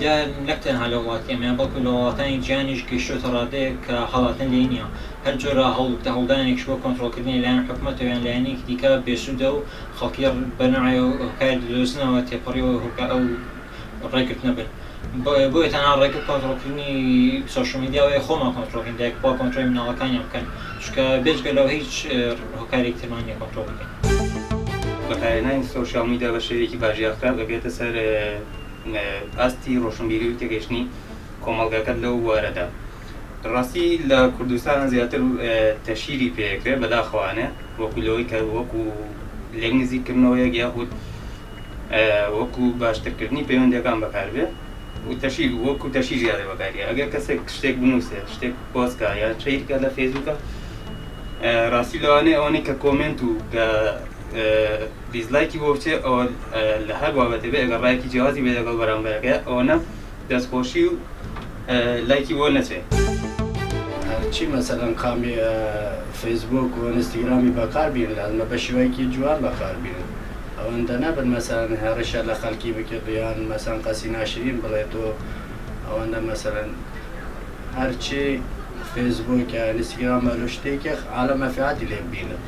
میدیا نەکتەنها لە وڵاتی ئەمە بەڵکو لە وڵاتانی گیانیش گەیشتوتە ڕادەیە کە هەڵاتن لێ نییە هەر جۆرە هەڵدانێکش بۆ کۆنتڕۆلکردنی لایەن حکوومەتەوە یان لایەنێکی دیکە بێسوودە و خەڵکی بەناوی هۆکاری دۆزنەوە تێپەڕیەوە ئەو ڕێگرتنە بن بۆیە تەنها ڕێگە کۆنتڕۆلکردنی سۆشیۆل میدیاوەیە خۆمان کۆنتڕۆلکردن دایک بۆ کۆنتڕۆلی مناڵەکانیان بکەن چونکە بێجگە لەوە هیچ هۆکارێکی ترمان نییە کۆنتڕۆل بکەین. بەکارهێنانی سۆشیال میدیا بە شێوەیەکی باژیاخرا دەبێتە سەر ئاستی ڕۆشنبیری و تێگەیشتنی کۆمەڵگەکەت لەو وارەدا. ڕاستی لە کوردستان زیاتر تەشیری پێکرێت بەداخەوانە وەکو لەوەی کە وەکو لێک نزیکردنەوەیەک یاخود وەکو باشترکردنی پەیوەندیەکان بەکاربێت و تەشیر وەکو تەشیر زیادە بەکارێ ئەگەر کەسێک شتێک بنووسێت شتێک پۆستکە یان شەیرکە لە فێسبووکە ڕاستی لەوانەیە ئەوانەی کە کۆمنت و کە دیزلایکی بۆ بچێت ئەوە لە هەر بابەتێ بێ ئەگەر ڕایەکی جیازی بێ لەگەڵ بەرامبەرەکە ئەوەنە دەستخۆشی و لایکی بۆ نەچێت. چی مەسەلەن قامی فێسبوک و ئینستاگرامی بەکاربێن لازمە بە شێوەیەکی جوان بەکاربێن ئەوەندە نەبن مەسەلەن هێڕشە لە خەڵکی بکرد یان مەسەلەن قەسی ناشرین بڵێت و ئەوەندە مەسەلەن هەرچی فێسبوک یا ئینستاگرام هەرو شتێکێک عالە مەنفعەتی لێ ببینن.